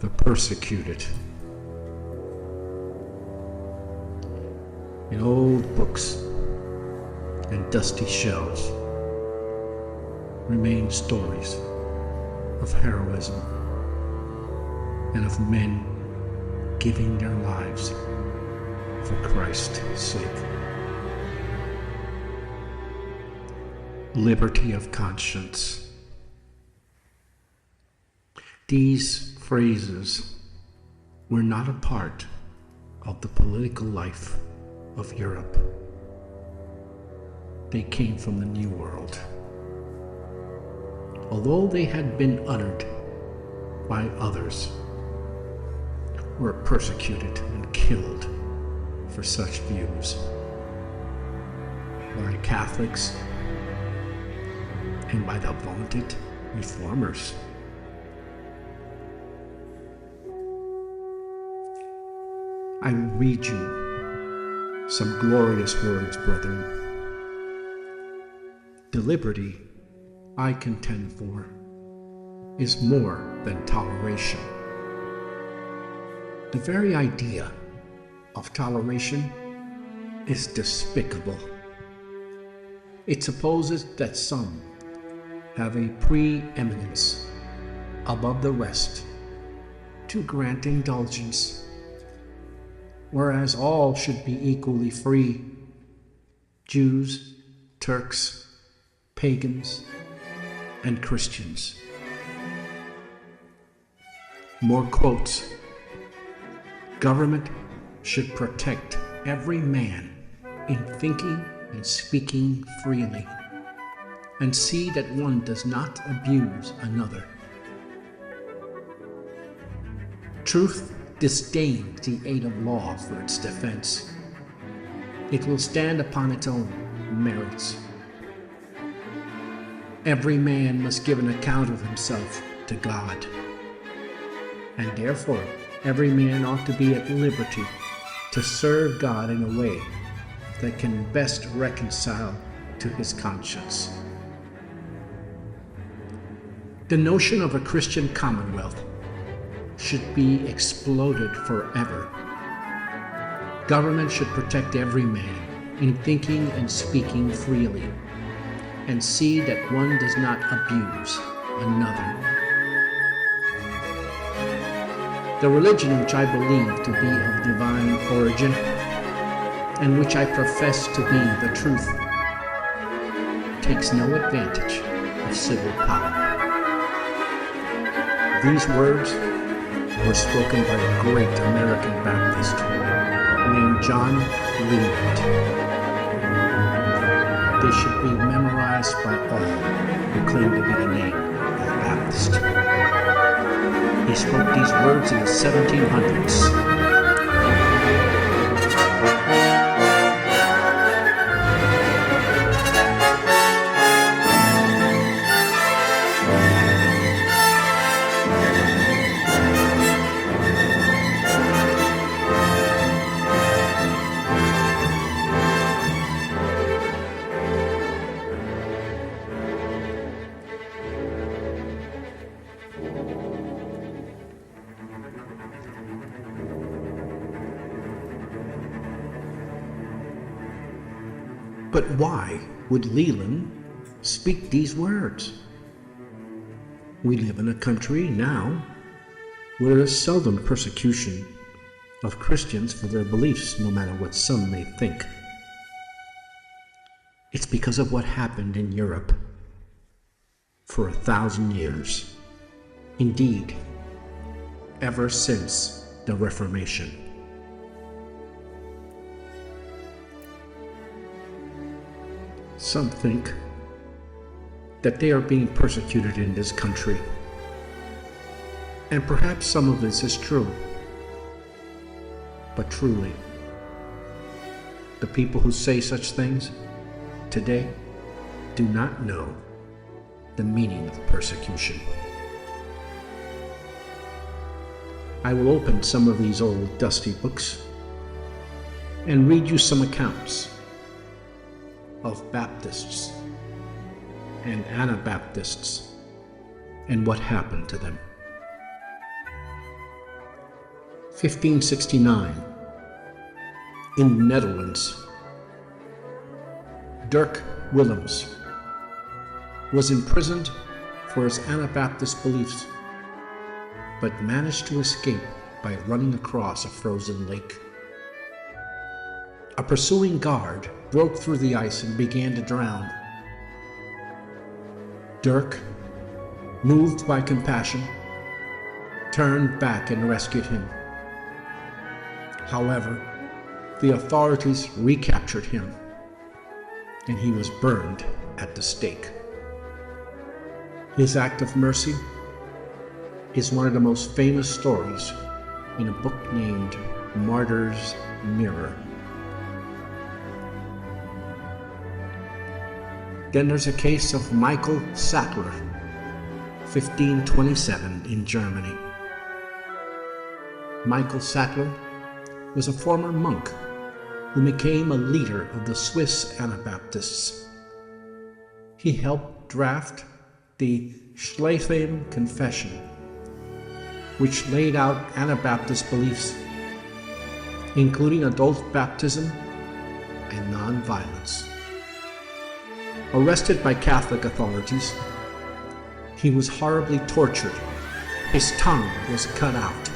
the persecuted. In old books and dusty shelves remain stories of heroism and of men giving their lives for Christ's sake. Liberty of conscience. These phrases were not a part of the political life of Europe. They came from the New World. Although they had been uttered by others who were persecuted and killed for such views by Catholics and by the vaunted reformers. I will read you some glorious words, brethren. The liberty I contend for is more than toleration. The very idea of toleration is despicable. It supposes that some have a preeminence above the rest to grant indulgence, whereas all should be equally free. Jews, Turks, pagans, and Christians. More quotes. Government should protect every man in thinking and speaking freely, and see that one does not abuse another. Truth disdains the aid of law for its defense. It will stand upon its own merits. Every man must give an account of himself to God, and therefore every man ought to be at liberty to serve God in a way that can best reconcile to his conscience. The notion of a Christian commonwealth should be exploded forever. Government should protect every man in thinking and speaking freely, and see that one does not abuse another. The religion which I believe to be of divine origin, and which I profess to be the truth, takes no advantage of civil power. These words were spoken by a great American Baptist named John Leland. They should be memorized by all who claim to be the name of Baptist. He spoke these words in the 1700s. But why would Leland speak these words? We live in a country now where there is seldom persecution of Christians for their beliefs, no matter what some may think. It's because of what happened in Europe for 1,000 years. Indeed, ever since the Reformation. Some think that they are being persecuted in this country, and perhaps some of this is true. But truly, the people who say such things today do not know the meaning of persecution. I will open some of these old dusty books and read you some accounts of Baptists and Anabaptists and what happened to them. 1569. In the Netherlands, Dirk Willems was imprisoned for his Anabaptist beliefs, but managed to escape by running across a frozen lake. A pursuing guard broke through the ice and began to drown. Dirk, moved by compassion, turned back and rescued him. However, the authorities recaptured him, and he was burned at the stake. His act of mercy is one of the most famous stories in a book named Martyr's Mirror. Then there's a case of Michael Sackler, 1527, in Germany. Michael Sackler was a former monk who became a leader of the Swiss Anabaptists. He helped draft the Schlieffen Confession, which laid out Anabaptist beliefs, including adult baptism and non-violence. Arrested by Catholic authorities, he was horribly tortured. His tongue was cut out,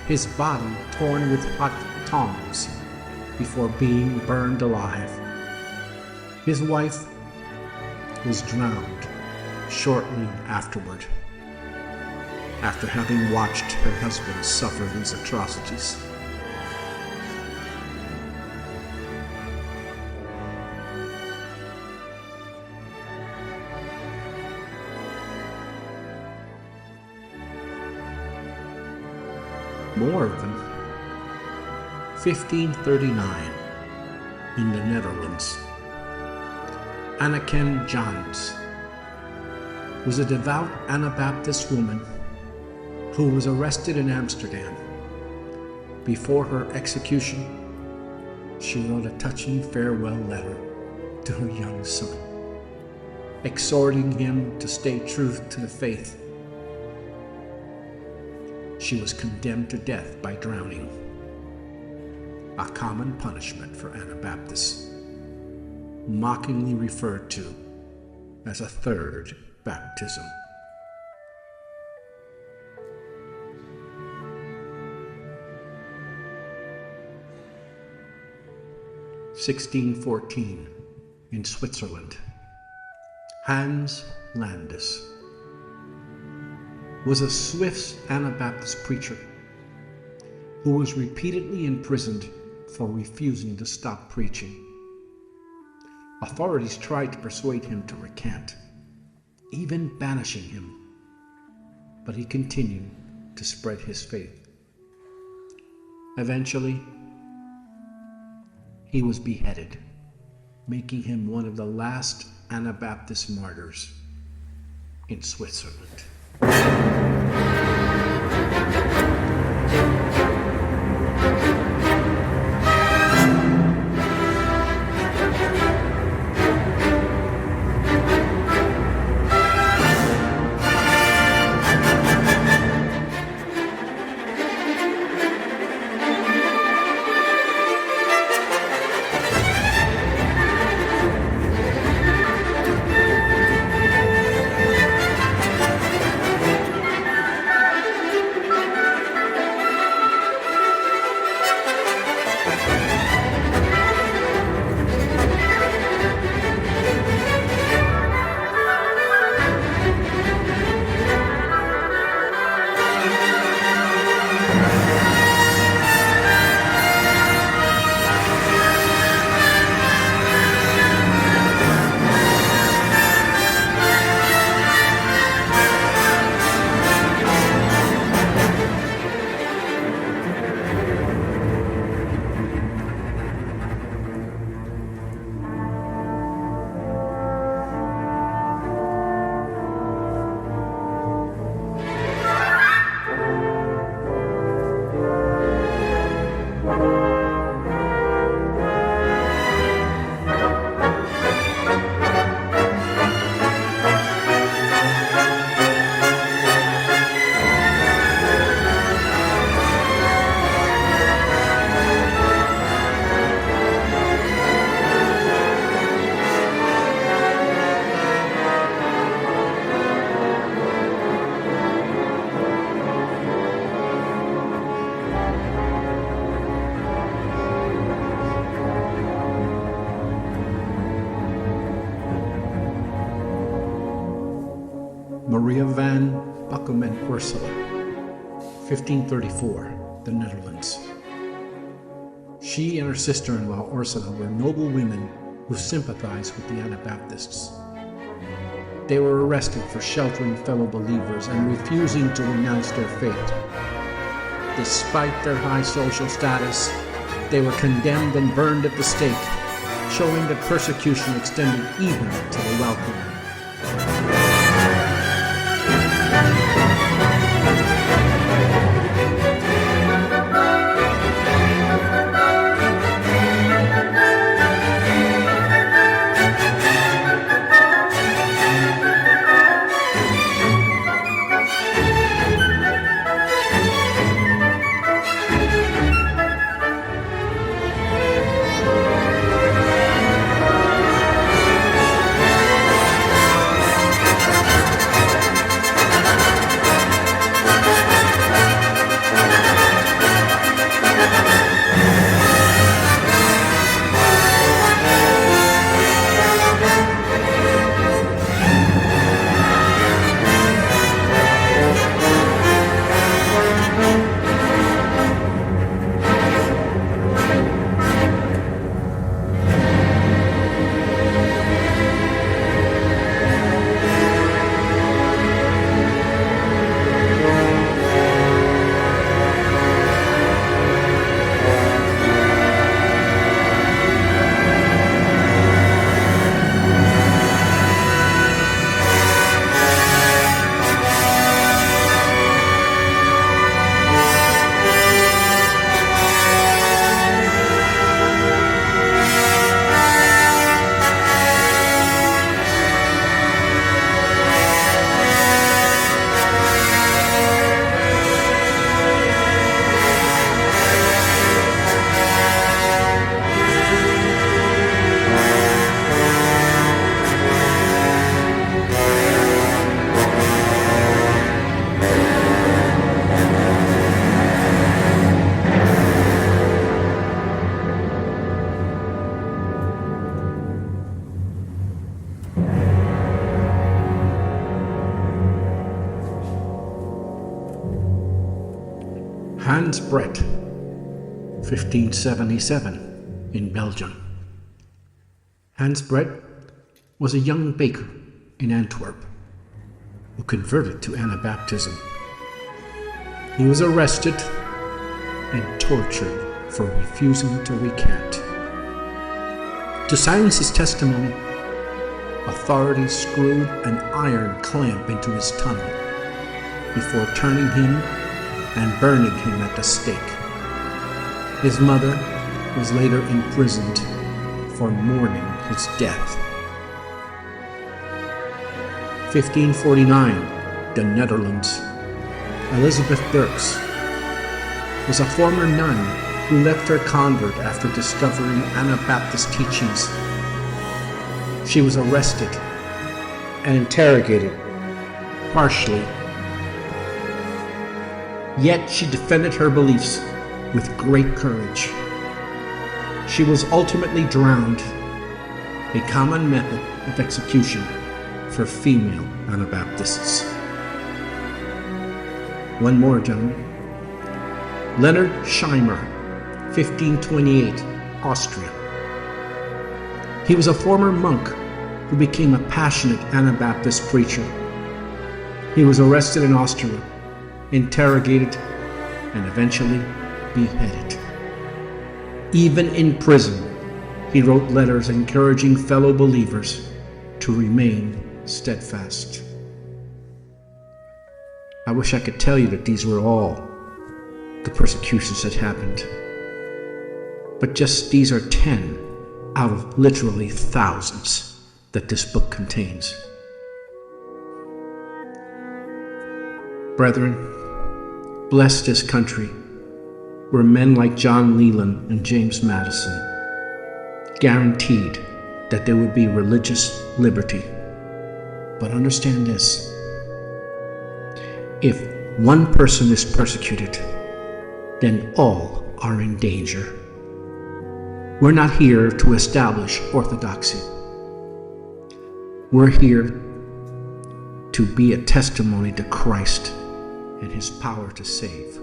his body torn with hot tongs before being burned alive. His wife was drowned shortly afterward, after having watched her husband suffer these atrocities. Morgen, 1539, in the Netherlands. Anneken Jans was a devout Anabaptist woman who was arrested in Amsterdam. Before her execution, she wrote a touching farewell letter to her young son, exhorting him to stay true to the faith. She was condemned to death by drowning, a common punishment for Anabaptists, mockingly referred to as a third baptism. (1614) in Switzerland. Hans Landis was a Swiss Anabaptist preacher who was repeatedly imprisoned for refusing to stop preaching. Authorities tried to persuade him to recant, even banishing him, but he continued to spread his faith. Eventually, he was beheaded, making him one of the last Anabaptist martyrs in Switzerland. van Buckum and Ursula, 1534, the Netherlands. She and her sister-in-law Ursula were noble women who sympathized with the Anabaptists. They were arrested for sheltering fellow believers and refusing to renounce their faith. Despite their high social status, they were condemned and burned at the stake, showing that persecution extended even to the wealthy. Hans Brett, 1577, in Belgium. Hans Brett was a young baker in Antwerp who converted to Anabaptism. He was arrested and tortured for refusing to recant. To silence his testimony, authorities screwed an iron clamp into his tongue before turning him and burning him at the stake. His mother was later imprisoned for mourning his death. 1549, the Netherlands. Elizabeth Dirks was a former nun who left her convent after discovering Anabaptist teachings. She was arrested and interrogated harshly. Yet she defended her beliefs with great courage. She was ultimately drowned, a common method of execution for female Anabaptists. One more, gentlemen. Leonard Scheimer, 1528, Austria. He was a former monk who became a passionate Anabaptist preacher. He was arrested in Austria, interrogated, and eventually beheaded. Even in prison, he wrote letters encouraging fellow believers to remain steadfast. I wish I could tell you that these were all the persecutions that happened, but just these are 10 out of literally thousands that this book contains. Brethren, bless this country where men like John Leland and James Madison guaranteed that there would be religious liberty. But understand this: if one person is persecuted, then all are in danger. We're not here to establish orthodoxy. We're here to be a testimony to Christ and his power to save.